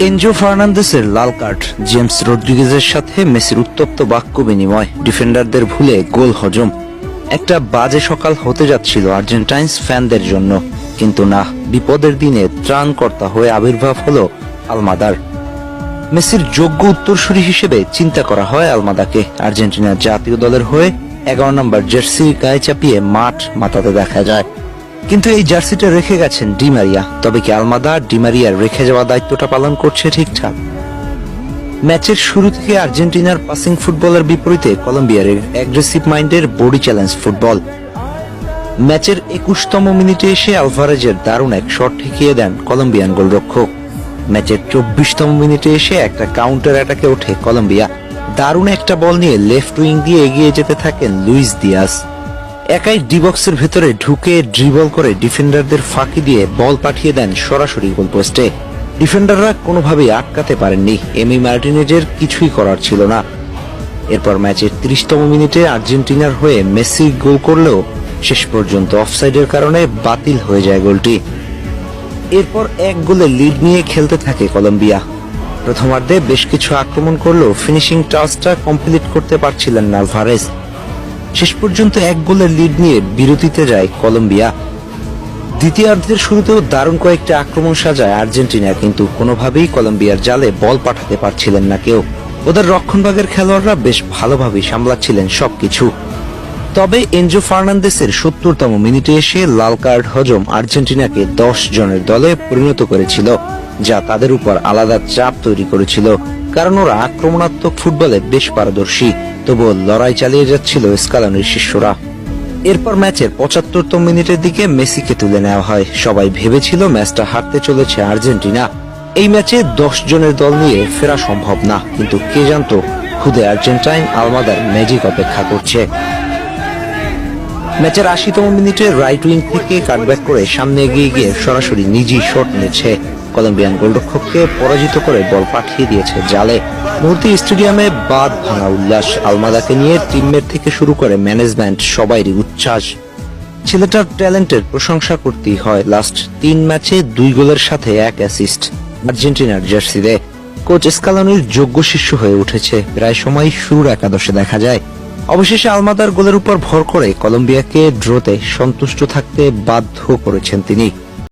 Enzo ফার্নান্দেসের লাল card, James রদ্রিগেজের সাথে মেসির উত্তপ্ত বাক্য বিনিময়, ডিফেন্ডারদের ভুলে গোল হজম। একটা বাজে সকাল হতে যাচ্ছিল আর্জেন্টাইন্স ফ্যানদের জন্য, কিন্তু না, বিপদের দিনে ত্রাণকর্তা হয়ে আবির্ভাব হলো আলমাদার। মেসির যোগ্য উত্তরসূরি হিসেবে চিন্তা করা হয় আলমাদাকে। আর্জেন্টিনার জাতীয় দলের হয়ে 11 নম্বর জার্সি গায়ে চাপিয়ে মাঠ মাতাতে দেখা যায়, কিন্তু এই জার্সিটা রেখে গেছেন ডি মারিয়া। তবে কি আলমাদা ডি মারিয়ার রেখে যাওয়া দায়িত্বটা পালন করছে ঠিকঠাক? ম্যাচের শুরু থেকে আর্জেন্টিনার পাসিং ফুটবলের বিপরীতে কলম্বিয়ার অ্যাগ্রেসিভ মাইন্ডের বডি চ্যালেঞ্জ ফুটবল। ম্যাচের 21তম মিনিটে এসে আলভারেজের দারুণ এক শট ঠেকিয়ে দেন কলম্বিয়ান গোলরক্ষক। ম্যাচের 24তম মিনিটে এসে একটা কাউন্টার অ্যাটাকে ওঠে কলম্বিয়া। দারুণ একটা বল নিয়ে লেফট উইং দিয়ে এগিয়ে যেতে থাকেন লুইস দিয়াস। একাই ডি বক্সের ভেতরে ঢুকে ড্রিবল করে ডিফেন্ডারদের ফাঁকি দিয়ে বল পাঠিয়ে দেন সরাসরি গোলপোস্টে। ডিফেন্ডাররা কোনোভাবেই আটকাতে পারেননি। এমি মার্টিনেজের কিছুই করার ছিল না। এরপর ম্যাচের 30তম মিনিটে আর্জেন্টিনার হয়ে মেসি গোল করলেও শেষ পর্যন্ত অফসাইডের কারণে বাতিল হয়ে যায় গোলটি। এরপর এক গোলে লিড নিয়ে খেলতে থাকে কলম্বিয়া। প্রথমার্ধে বেশ কিছু আক্রমণ করলেও ফিনিশিং টাচটা কমপ্লিট করতে পারছিলেন না আলভারেজ। শেষ পর্যন্ত এক গোলের লিড নিয়ে বিরতিতে যায় কলম্বিয়া। দ্বিতীয়ার্ধের শুরুতেও দারুণ কয়েকটা আক্রমণ সাজায় আর্জেন্টিনা, কিন্তু কোনোভাবেই কলম্বিয়ার জালে বল পাঠাতে পারছিলেন না কেউ। ওদের রক্ষণভাগের খেলোয়াড়রা বেশ ভালোভাবেই সামলাচ্ছিলেন সবকিছু। তবে এনজো ফার্নান্দেসের 70তম মিনিটে এসে লাল কার্ড হজম আর্জেন্টিনাকে 10 জনের দলে পরিণত করেছিল, যা তাদের উপর আলাদা চাপ তৈরি করেছিল, কারণ ওরা আক্রমণাত্মক ফুটবলে বেশ পারদর্শী। তবুও লড়াই চালিয়ে যাচ্ছিল স্কালোনির শিষ্যরা। এরপর ম্যাচের 75তম মিনিটের দিকে মেসিকে তুলে নেওয়া হয়। সবাই ভেবেছিল ম্যাচটা হারতে চলেছে আর্জেন্টিনা। এই ম্যাচে 10 জনের দল নিয়ে ফেরা সম্ভব না, কিন্তু কে জানতো খুদে আর্জেন্টাইন আলমাদার ম্যাজিক অপেক্ষা করছে। ম্যাচের 80তম মিনিটে রাইট উইং থেকে কাটব্যাক করে সামনে এগিয়ে গিয়ে সরাসরি নিজেই শট নিয়েছে। কলম্বিয়ান গোলরক্ষককে পরাজিত করে বল পাঠিয়ে দিয়েছে জালে। মুহূর্তে স্টেডিয়ামে বাঁধ ভাঙা উল্লাস। আলমাদাকে নিয়ে টিমমেট থেকে শুরু করে ম্যানেজমেন্ট সবাইরই উচ্ছ্বাস। ছেলেটার ট্যালেন্টের প্রশংসা করতেই হয়। লাস্ট 3 ম্যাচে 2 গোলের সাথে 1 অ্যাসিস্ট আর্জেন্টিনার জার্সিতে। কোচ স্কালোনির যোগ্য শিষ্য হয়ে উঠেছে। প্রায় সময় শুরুর একাদশে দেখা যায়। অবশেষে আলমাদার গোলের উপর ভর করে কলম্বিয়াকে ড্রতে সন্তুষ্ট থাকতে বাধ্য করেছেন তিনি।